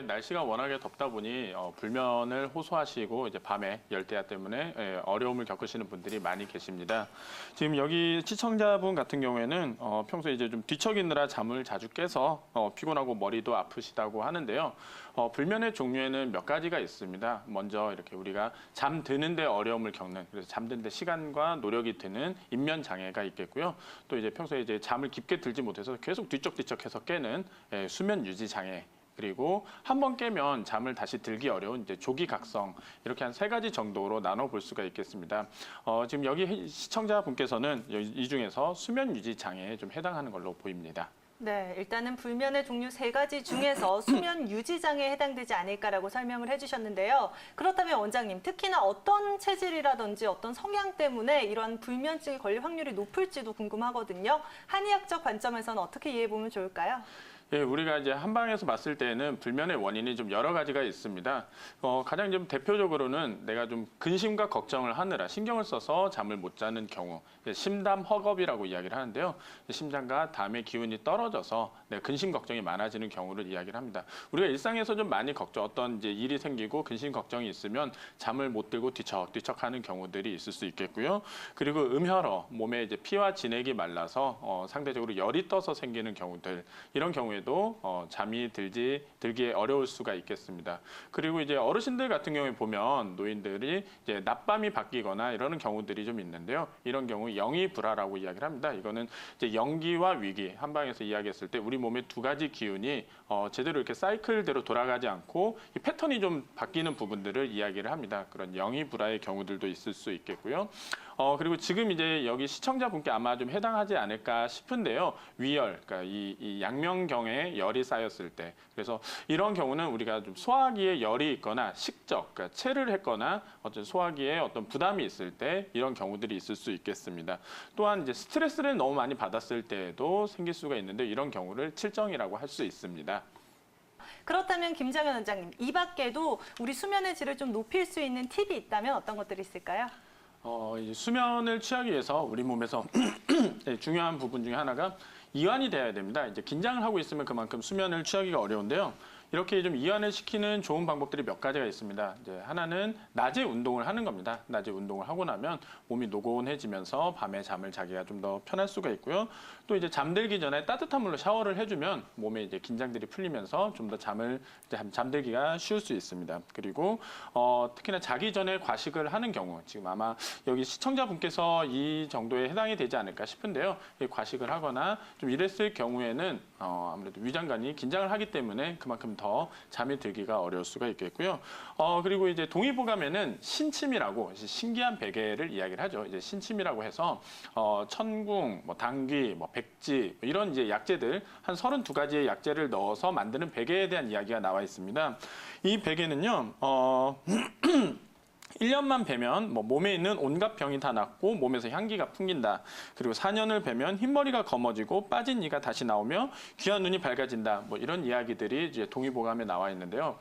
날씨가 워낙에 덥다 보니 불면을 호소하시고 이제 밤에 열대야 때문에 어려움을 겪으시는 분들이 많이 계십니다. 지금 여기 시청자분 같은 경우에는 평소에 이제 좀 뒤척이느라 잠을 자주 깨서 피곤하고 머리도 아프시다고 하는데요. 불면의 종류에는 몇 가지가 있습니다. 먼저 이렇게 우리가 잠드는데 어려움을 겪는, 그래서 잠드는데 시간과 노력이 드는 인면 장애가 있겠고요. 또 이제 평소에 이제 잠을 깊게 들지 못해서 계속 뒤척뒤척해서 깨는 수면 유지 장애. 그리고 한 번 깨면 잠을 다시 들기 어려운 이제 조기각성, 이렇게 한 3가지 정도로 나눠볼 수가 있겠습니다. 지금 여기 시청자분께서는 이 중에서 수면 유지 장애에 좀 해당하는 걸로 보입니다. 네, 일단은 불면의 종류 3가지 중에서 수면 유지 장애에 해당되지 않을까라고 설명을 해주셨는데요. 그렇다면 원장님, 특히나 어떤 체질이라든지 어떤 성향 때문에 이런 불면증에 걸릴 확률이 높을지도 궁금하거든요. 한의학적 관점에서는 어떻게 이해해보면 좋을까요? 예, 우리가 이제 한방에서 봤을 때는 불면의 원인이 좀 여러 가지가 있습니다. 가장 좀 대표적으로는 내가 좀 근심과 걱정을 하느라 신경을 써서 잠을 못 자는 경우, 심담 허겁이라고 이야기를 하는데요. 심장과 담의 기운이 떨어져서 내가 근심 걱정이 많아지는 경우를 이야기를 합니다. 우리가 일상에서 좀 많이 어떤 이제 일이 생기고 근심 걱정이 있으면 잠을 못 들고 뒤척뒤척하는 경우들이 있을 수 있겠고요. 그리고 음혈어, 몸에 이제 피와 진액이 말라서 상대적으로 열이 떠서 생기는 경우들, 이런 경우에도 잠이 들기에 어려울 수가 있겠습니다. 그리고 이제 어르신들 같은 경우에 보면 노인들이 이제 낮밤이 바뀌거나 이러는 경우들이 좀 있는데요. 이런 경우 영이불하라고 이야기를 합니다. 이거는 이제 영기와 위기, 한방에서 이야기했을 때 우리 몸의 2가지 기운이 제대로 이렇게 사이클대로 돌아가지 않고 이 패턴이 좀 바뀌는 부분들을 이야기를 합니다. 그런 영이불하의 경우들도 있을 수 있겠고요. 그리고 지금 이제 여기 시청자분께 아마 좀 해당하지 않을까 싶은데요. 위열, 그러니까 이 양면경에 열이 쌓였을 때, 그래서 이런 경우는 우리가 좀 소화기에 열이 있거나 식적, 그러니까 체를 했거나 어떤 소화기에 어떤 부담이 있을 때 이런 경우들이 있을 수 있겠습니다. 또한 이제 스트레스를 너무 많이 받았을 때에도 생길 수가 있는데 이런 경우를 칠정이라고 할 수 있습니다. 그렇다면 김정현 원장님, 이 밖에도 우리 수면의 질을 좀 높일 수 있는 팁이 있다면 어떤 것들이 있을까요? 이제 수면을 취하기 위해서 우리 몸에서 중요한 부분 중에 하나가 이완이 돼야 됩니다. 이제 긴장을 하고 있으면 그만큼 수면을 취하기가 어려운데요. 이렇게 좀 이완을 시키는 좋은 방법들이 몇 가지가 있습니다. 이제 하나는 낮에 운동을 하는 겁니다. 낮에 운동을 하고 나면 몸이 노곤해지면서 밤에 잠을 자기가 좀 더 편할 수가 있고요. 또 이제 잠들기 전에 따뜻한 물로 샤워를 해주면 몸에 이제 긴장들이 풀리면서 좀 더 잠들기가 쉬울 수 있습니다. 그리고 특히나 자기 전에 과식을 하는 경우, 지금 아마 여기 시청자분께서 이 정도에 해당이 되지 않을까 싶은데요. 과식을 하거나 좀 이랬을 경우에는 아무래도 위장관이 긴장을 하기 때문에 그만큼 더 잠이 들기가 어려울 수가 있겠고요. 그리고 이제 동의보감에는 신침이라고 신기한 베개를 이야기를 하죠. 이제 신침이라고 해서 천궁, 당귀, 백지 이런 이제 약재들 한 32가지의 약재를 넣어서 만드는 베개에 대한 이야기가 나와 있습니다. 이 베개는요. 1년만 베면 몸에 있는 온갖 병이 다 낫고 몸에서 향기가 풍긴다. 그리고 4년을 베면 흰머리가 검어지고 빠진 이가 다시 나오며 귀한 눈이 밝아진다. 이런 이야기들이 이제 동의보감에 나와 있는데요.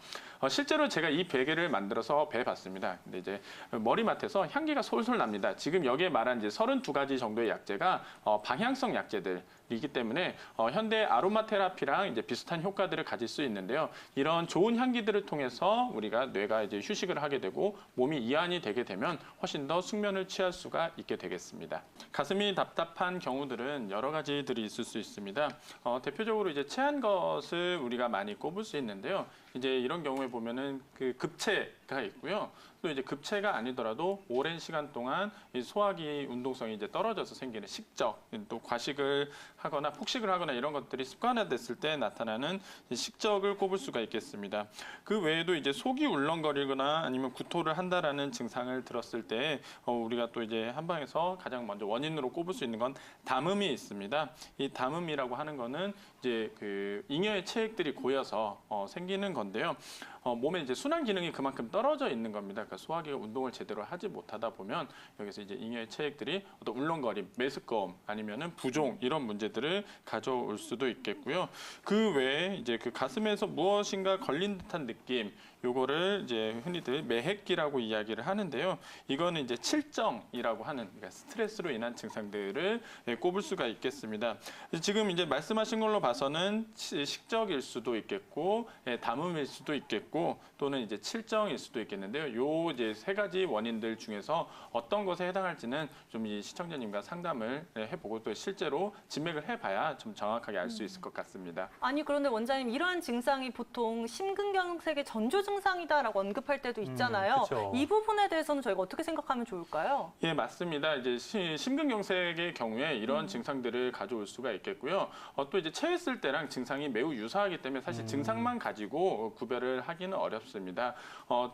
실제로 제가 이 베개를 만들어서 베봤습니다. 근데 이제 머리맡에서 향기가 솔솔 납니다. 지금 여기에 말한 이제 32가지 정도의 약재가 방향성 약재들이기 때문에 현대 아로마 테라피랑 이제 비슷한 효과들을 가질 수 있는데요. 이런 좋은 향기들을 통해서 우리가 뇌가 이제 휴식을 하게 되고 몸이 이완이 되게 되면 훨씬 더 숙면을 취할 수가 있게 되겠습니다. 가슴이 답답한 경우들은 여러 가지들이 있을 수 있습니다. 대표적으로 이제 체한 것을 우리가 많이 꼽을 수 있는데요. 이제 이런 경우에 보면은 그 급체가 있고요. 또 이제 급체가 아니더라도 오랜 시간 동안 이 소화기 운동성이 이제 떨어져서 생기는 식적, 또 과식을 하거나 폭식을 하거나 이런 것들이 습관화됐을 때 나타나는 식적을 꼽을 수가 있겠습니다. 그 외에도 이제 속이 울렁거리거나 아니면 구토를 한다라는 증상을 들었을 때 우리가 또 이제 한방에서 가장 먼저 원인으로 꼽을 수 있는 건 담음이 있습니다. 이 담음이라고 하는 거는 이제 그 잉여의 체액들이 고여서 생기는 건데요. 몸에 이제 순환 기능이 그만큼 떨어져 있는 겁니다. 그러니까 소화기가 운동을 제대로 하지 못하다 보면 여기서 이제 잉여의 체액들이 어떤 울렁거림, 메스꺼움 아니면은 부종 이런 문제들을 가져올 수도 있겠고요. 그 외에 이제 그 가슴에서 무엇인가 걸린 듯한 느낌, 요거를 이제 흔히들 매핵기라고 이야기를 하는데요. 이거는 이제 칠정이라고 하는 그러니까 스트레스로 인한 증상들을 꼽을 수가 있겠습니다. 지금 이제 말씀하신 걸로 봐서는 식적일 수도 있겠고, 담음일 수도 있겠고, 또는 이제 칠정일 수도 있겠는데요. 요 이제 세 가지 원인들 중에서 어떤 것에 해당할지는 좀 이 시청자님과 상담을 해보고 또 실제로 진맥을 해봐야 좀 정확하게 알 수 있을 것 같습니다. 아니 그런데 원장님 이러한 증상이 보통 심근경색의 전조 증상이다라고 언급할 때도 있잖아요. 그쵸. 이 부분에 대해서는 저희가 어떻게 생각하면 좋을까요? 예, 맞습니다. 이제 심근경색의 경우에 이런 증상들을 가져올 수가 있겠고요. 또 이제 체했을 때랑 증상이 매우 유사하기 때문에 사실 증상만 가지고 구별을 하기는 어렵습니다.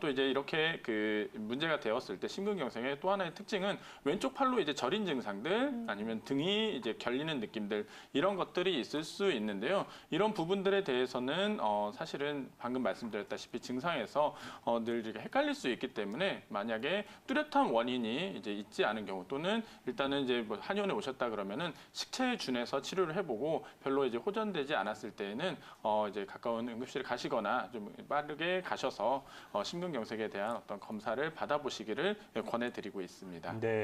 또 이제 이렇게 그 문제가 되었을 때 심근경색의 또 하나의 특징은 왼쪽 팔로 이제 저린 증상들 아니면 등이 이제 결리는 느낌들 이런 것들이 있을 수 있는데요. 이런 부분들에 대해서는 사실은 방금 말씀드렸다시피 증상에서 늘 이렇게 헷갈릴 수 있기 때문에 만약에 뚜렷한 원인이 이제 있지 않은 경우 또는 일단은 이제 뭐 한의원에 오셨다 그러면은 식체에 준해서 치료를 해보고 별로 이제 호전되지 않았을 때에는 이제 가까운 응급실에 가시거나 좀 빠르게 가셔서 심근경색에 대한 어떤 검사를 받아보시기를 권해드리고 있습니다. 네.